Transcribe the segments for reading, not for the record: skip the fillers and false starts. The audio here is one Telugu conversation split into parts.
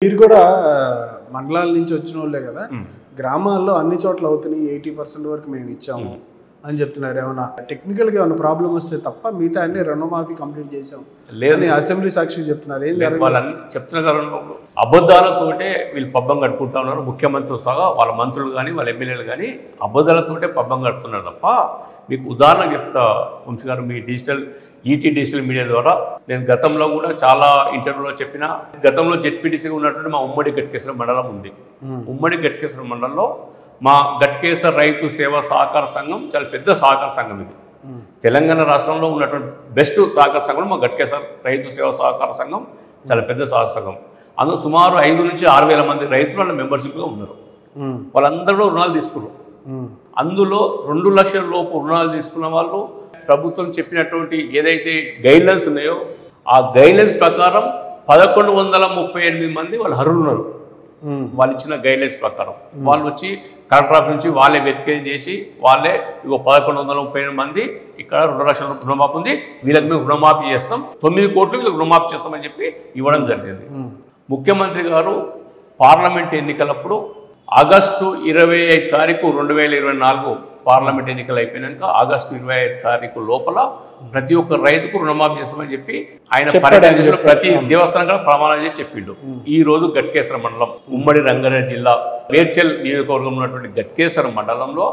మీరు కూడా మండలాల నుంచి వచ్చిన వాళ్ళే కదా, గ్రామాల్లో అన్ని చోట్ల అవుతున్నాయి 80% వరకు మేము ఇచ్చాము అని చెప్తున్నారు. ఏమన్నా టెక్నికల్గా ఏమైనా ప్రాబ్లం వస్తే తప్ప మిగతా అన్ని రుణమాఫీ కంప్లీట్ చేసాం లేదని అసెంబ్లీ సాక్షి చెప్తున్నారు. ఏం వాళ్ళని చెప్తున్నారు, అబద్ధాలతోటే వీళ్ళు పబ్బం కట్టుకుంటా ఉన్నారు. ముఖ్యమంత్రులు సహా వాళ్ళ మంత్రులు కానీ వాళ్ళ ఎమ్మెల్యేలు కానీ అబద్ధాలతోటే పబ్బం కడుతున్నారు తప్ప. మీకు ఉదాహరణ చెప్తా వంశీ గారు, మీ డిజిటల్ మీడియా ద్వారా నేను గతంలో కూడా చాలా ఇంటర్వ్యూలో చెప్పిన, గతంలో జెడ్పీటీసీగా ఉన్నటువంటి మా ఉమ్మడి గట్కేశ్వర మండలం ఉంది. ఉమ్మడి గట్కేశ్వర మండలంలో మా గట్కేశ్వర రైతు సేవా సహకార సంఘం చాలా పెద్ద సహకార సంఘం. ఇది తెలంగాణ రాష్ట్రంలో ఉన్నటువంటి బెస్ట్ సహకార సంఘం మా గట్కేశ్వర రైతు సేవా సహకార సంఘం, చాలా పెద్ద సహకార సంఘం. అందులో సుమారు 5 నుంచి 6 వేల మంది రైతులు వాళ్ళ మెంబర్షిప్గా ఉన్నారు. వాళ్ళందరూ రుణాలు తీసుకున్నారు. అందులో 2 లక్షల లోపు రుణాలు తీసుకున్న వాళ్ళు ప్రభుత్వం చెప్పినటువంటి ఏదైతే గైడ్లైన్స్ ఉన్నాయో ఆ గైడ్లైన్స్ ప్రకారం 1138 మంది వాళ్ళు అర్హులు ఉన్నారు. వాళ్ళు ఇచ్చిన గైడ్లైన్స్ ప్రకారం వాళ్ళు వచ్చి కలెక్టర్ ఆఫీస్ నుంచి వాళ్ళే వెరిఫికేషన్ చేసి వాళ్ళే ఇగో 1138 మంది ఇక్కడ 2 లక్షల రుణమాఫీ ఉంది, వీళ్ళకి మేము రుణమాఫీ చేస్తాం, 9 కోట్లు వీళ్ళకి రుణమాఫీ చేస్తామని చెప్పి ఇవ్వడం జరిగింది. ముఖ్యమంత్రి గారు పార్లమెంట్ ఎన్నికలప్పుడు ఆగస్టు 25 తారీఖు 2024 పార్లమెంట్ ఎన్నికలు అయిపోయినాక ఆగస్టు 25 తారీఖు లోపల ప్రతి ఒక్క రైతుకు రుణమాఫీ చేస్తామని చెప్పి ఆయన పర్యటన ప్రతి దేవస్థానం కూడా ప్రమాణం చేసి చెప్పిండు. ఈ రోజు గట్కేశ్వర మండలం ఉమ్మడి రంగారెడ్డి జిల్లా మేడ్చల్ నియోజకవర్గం ఉన్నటువంటి గట్కేశ్వర మండలంలో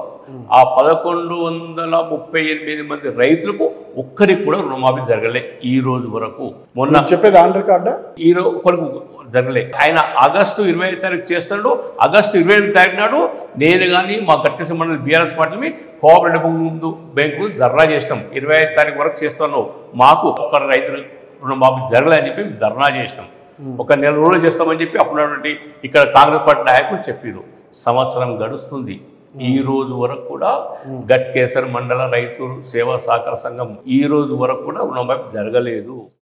ఆ 1138 మంది రైతులకు ఒక్కరికి కూడా రుణమాఫీ జరగలే ఈ రోజు వరకు. మొన్న చెప్పేది ఆంధ్ర కార్డా ఈ రోజు ఒకరికి జరగలే. ఆయన ఆగస్టు 25 తారీఖు చేస్తాడు. ఆగస్టు 28 తారీఖు నాడు నేను కానీ మా గట్కేశ్వర మండలి బీఆర్ఎస్ పార్టీని కోఆపరేటివ్ ముందు బ్యాంకు ధర్నా చేసినాం. 25 తారీఖు వరకు చేస్తున్నాం, మాకు ఒక్క రైతులు రుణమాఫీ జరగలేదని చెప్పి ధర్నా చేసినాం. ఒక నెల రోజులు చేస్తామని చెప్పి అప్పుడున్నటువంటి ఇక్కడ కాంగ్రెస్ పార్టీ నాయకులు చెప్పారు. సంవత్సరం గడుస్తుంది, ఈ రోజు వరకు కూడా గట్కేశ్వర మండల రైతు సేవా సహకార సంఘం ఈ రోజు వరకు కూడా రుణమాఫీ జరగలేదు.